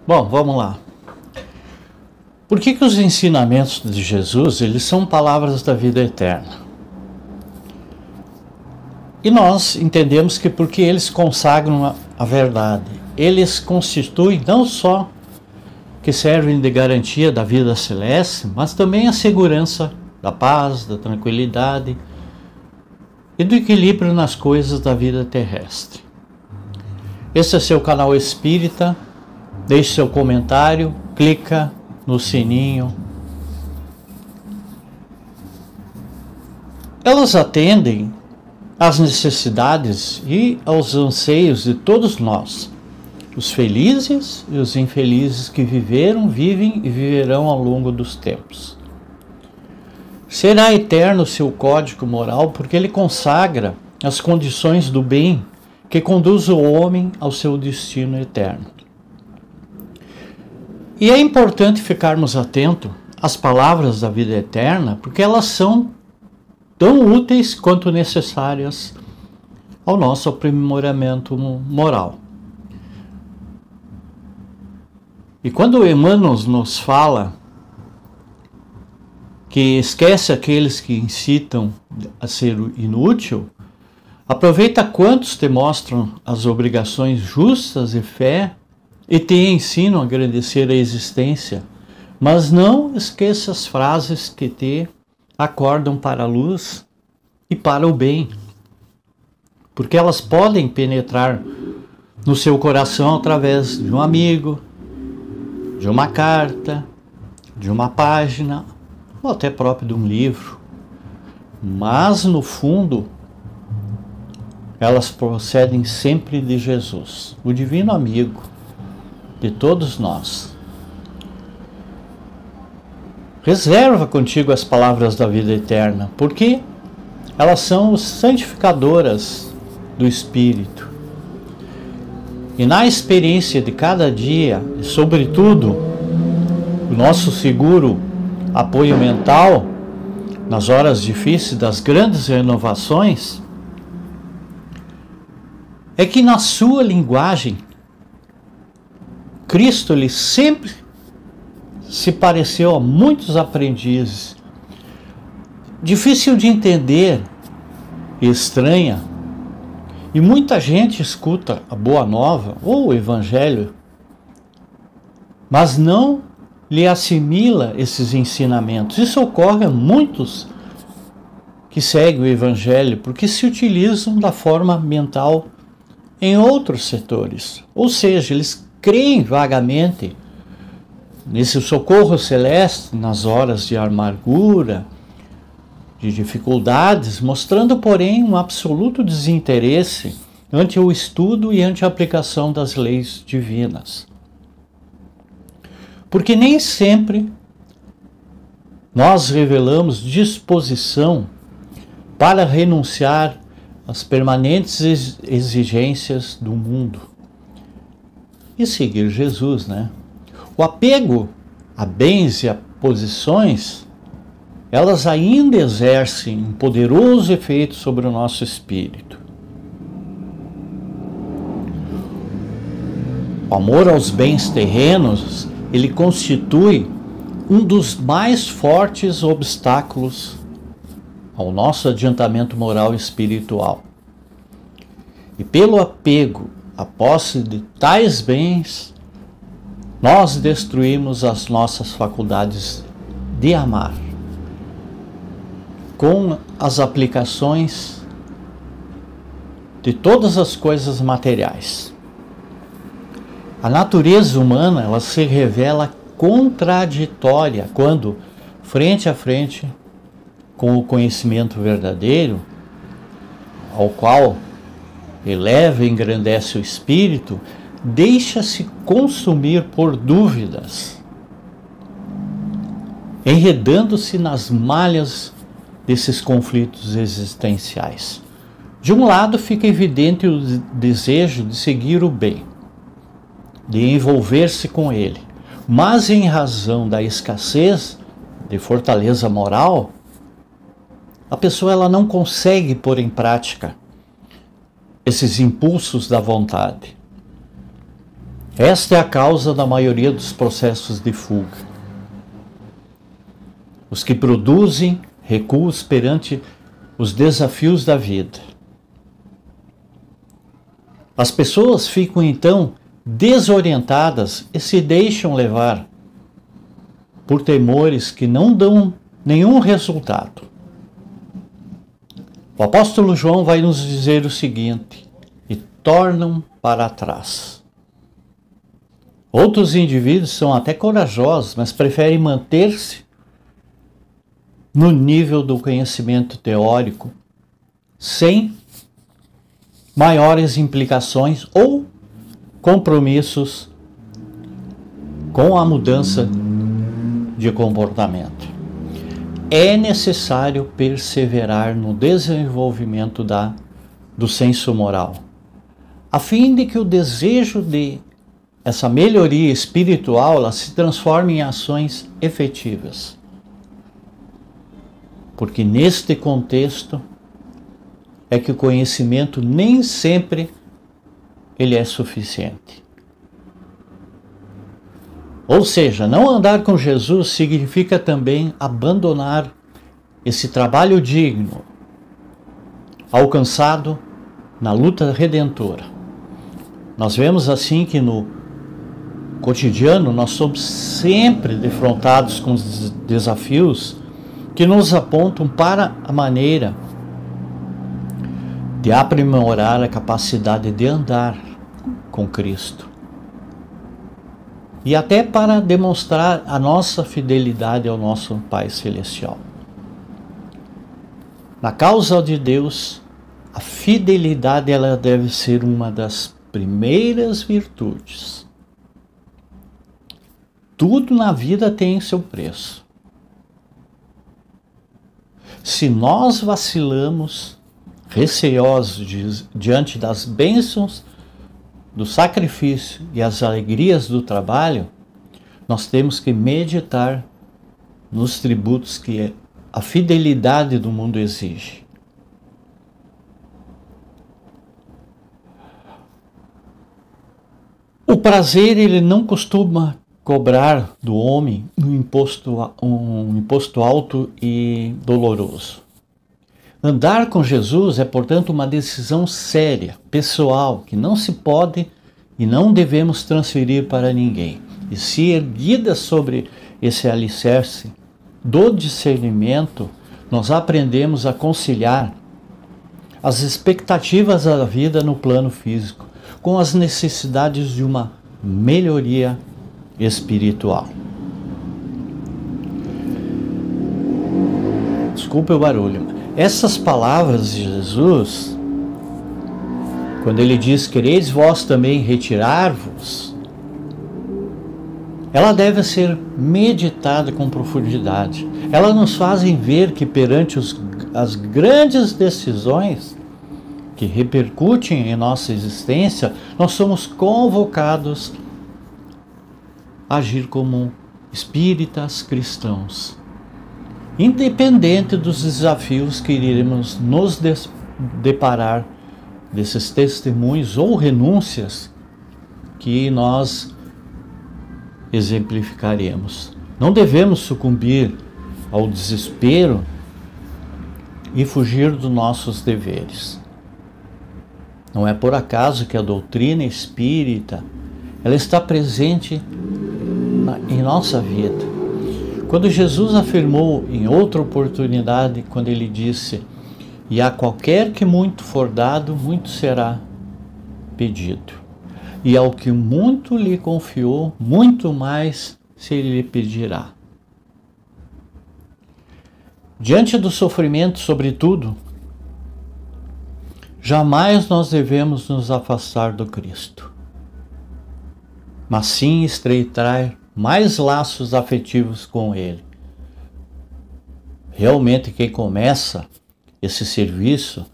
Bom, vamos lá. Por que os ensinamentos de Jesus, eles são palavras da vida eterna? E nós entendemos que porque eles consagram a verdade, eles constituem não só que servem de garantia da vida celeste, mas também a segurança da paz, da tranquilidade e do equilíbrio nas coisas da vida terrestre. Esse é seu canal Espírita. Deixe seu comentário, clica no sininho. Elas atendem às necessidades e aos anseios de todos nós, os felizes e os infelizes que viveram, vivem e viverão ao longo dos tempos. Será eterno o seu código moral porque ele consagra as condições do bem que conduz o homem ao seu destino eterno. E é importante ficarmos atentos às palavras da vida eterna, porque elas são tão úteis quanto necessárias ao nosso aprimoramento moral. E quando Emmanuel nos fala que esquece aqueles que incitam a ser inútil, aproveita quantos te mostram as obrigações justas e fé e te ensinam a agradecer a existência, mas não esqueça as frases que te acordam para a luz e para o bem, porque elas podem penetrar no seu coração através de um amigo, de uma carta, de uma página, ou até próprio de um livro. Mas, no fundo, elas procedem sempre de Jesus, o divino amigo de todos nós. Reserva contigo as palavras da vida eterna, porque elas são santificadoras do Espírito. E na experiência de cada dia, e sobretudo, o nosso seguro apoio mental, nas horas difíceis das grandes renovações, é que na sua linguagem, Cristo ele sempre se pareceu a muitos aprendizes. Difícil de entender e estranha. E muita gente escuta a Boa Nova ou o Evangelho, mas não lhe assimila esses ensinamentos. Isso ocorre a muitos que seguem o Evangelho, porque se utilizam da forma mental em outros setores. Ou seja, eles creem vagamente nesse socorro celeste nas horas de amargura, de dificuldades, mostrando, porém, um absoluto desinteresse ante o estudo e ante a aplicação das leis divinas. Porque nem sempre nós revelamos disposição para renunciar às permanentes exigências do mundo e seguir Jesus, né? O apego a bens e a posições, elas ainda exercem um poderoso efeito sobre o nosso espírito. O amor aos bens terrenos, ele constitui um dos mais fortes obstáculos ao nosso adiantamento moral e espiritual. E pelo apego à posse de tais bens, nós destruímos as nossas faculdades de amar com as aplicações de todas as coisas materiais. A natureza humana, ela se revela contraditória quando, frente a frente com o conhecimento verdadeiro, ao qual eleva e engrandece o espírito, deixa-se consumir por dúvidas, enredando-se nas malhas desses conflitos existenciais. De um lado fica evidente o desejo de seguir o bem, de envolver-se com ele, mas em razão da escassez de fortaleza moral, a pessoa ela não consegue pôr em prática esses impulsos da vontade. Esta é a causa da maioria dos processos de fuga. Os que produzem recuos perante os desafios da vida. As pessoas ficam então desorientadas e se deixam levar por temores que não dão nenhum resultado. O apóstolo João vai nos dizer o seguinte: e tornam para trás. Outros indivíduos são até corajosos, mas preferem manter-se no nível do conhecimento teórico, sem maiores implicações ou compromissos com a mudança de comportamento. É necessário perseverar no desenvolvimento do senso moral, a fim de que o desejo de essa melhoria espiritual ela se transforme em ações efetivas. Porque neste contexto é que o conhecimento nem sempre ele é suficiente. Ou seja, não andar com Jesus significa também abandonar esse trabalho digno, alcançado na luta redentora. Nós vemos assim que no cotidiano nós somos sempre defrontados com os desafios que nos apontam para a maneira de aprimorar a capacidade de andar com Cristo. E até para demonstrar a nossa fidelidade ao nosso Pai Celestial. Na causa de Deus, a fidelidade ela deve ser uma das primeiras virtudes. Tudo na vida tem seu preço. Se nós vacilamos, receosos diante das bênçãos do sacrifício e as alegrias do trabalho, nós temos que meditar nos tributos que a fidelidade do mundo exige. O prazer, ele não costuma cobrar do homem um imposto alto e doloroso. Andar com Jesus é, portanto, uma decisão séria, pessoal, que não se pode e não devemos transferir para ninguém. E se erguida sobre esse alicerce do discernimento, nós aprendemos a conciliar as expectativas da vida no plano físico com as necessidades de uma melhoria espiritual. Desculpe o barulho. Essas palavras de Jesus, quando ele diz, quereis vós também retirar-vos, ela deve ser meditada com profundidade. Ela nos fazem ver que perante as grandes decisões que repercutem em nossa existência, nós somos convocados a agir como espíritas cristãos, independente dos desafios que iremos nos deparar desses testemunhos ou renúncias que nós exemplificaremos. Não devemos sucumbir ao desespero e fugir dos nossos deveres. Não é por acaso que a doutrina espírita ela está presente em nossa vida. Quando Jesus afirmou em outra oportunidade, quando ele disse, e a qualquer que muito for dado, muito será pedido. E ao que muito lhe confiou, muito mais se lhe pedirá. Diante do sofrimento, sobretudo, jamais nós devemos nos afastar do Cristo, mas sim estreitar mais laços afetivos com Ele. Realmente quem começa esse serviço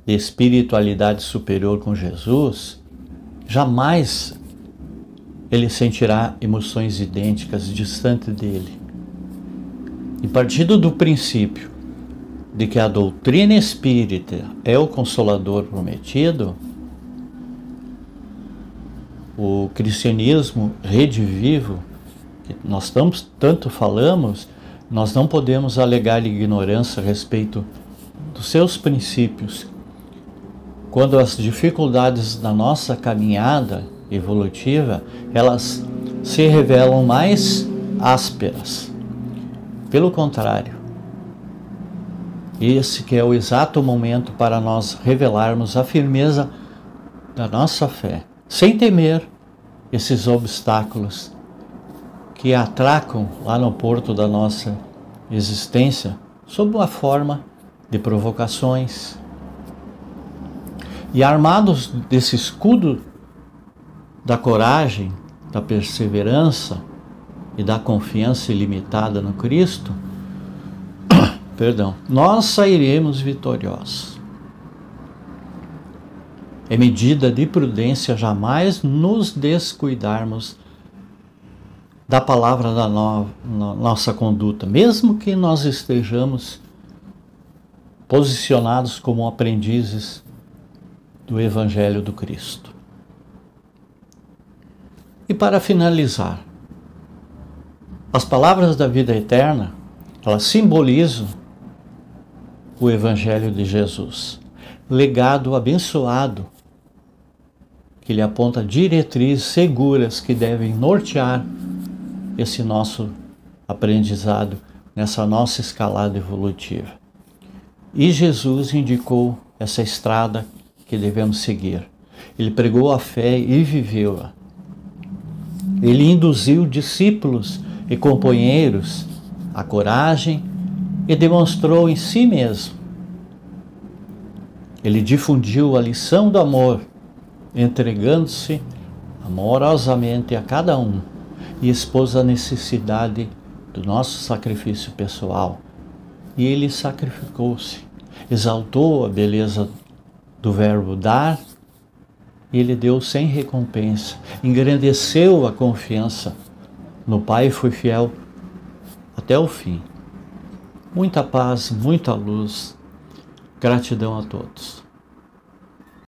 de espiritualidade superior com Jesus, jamais ele sentirá emoções idênticas distante dele. E partindo do princípio de que a doutrina espírita é o Consolador prometido, o cristianismo redivivo, que nós tanto falamos, nós não podemos alegar ignorância a respeito dos seus princípios. Quando as dificuldades da nossa caminhada evolutiva, elas se revelam mais ásperas. Pelo contrário, esse que é o exato momento para nós revelarmos a firmeza da nossa fé, sem temer esses obstáculos que atracam lá no porto da nossa existência sob uma forma de provocações. E armados desse escudo da coragem, da perseverança e da confiança ilimitada no Cristo, nós sairemos vitoriosos. É medida de prudência jamais nos descuidarmos da palavra da nossa conduta, mesmo que nós estejamos posicionados como aprendizes do Evangelho do Cristo. E para finalizar, as palavras da vida eterna, elas simbolizam o Evangelho de Jesus, legado abençoado, que lhe aponta diretrizes seguras que devem nortear esse nosso aprendizado, nessa nossa escalada evolutiva. E Jesus indicou essa estrada que devemos seguir. Ele pregou a fé e viveu-a. Ele induziu discípulos e companheiros à coragem e demonstrou em si mesmo. Ele difundiu a lição do amor, entregando-se amorosamente a cada um e expôs a necessidade do nosso sacrifício pessoal. E ele sacrificou-se, exaltou a beleza do verbo dar, e ele deu sem recompensa, engrandeceu a confiança no Pai e foi fiel até o fim. Muita paz, muita luz, gratidão a todos.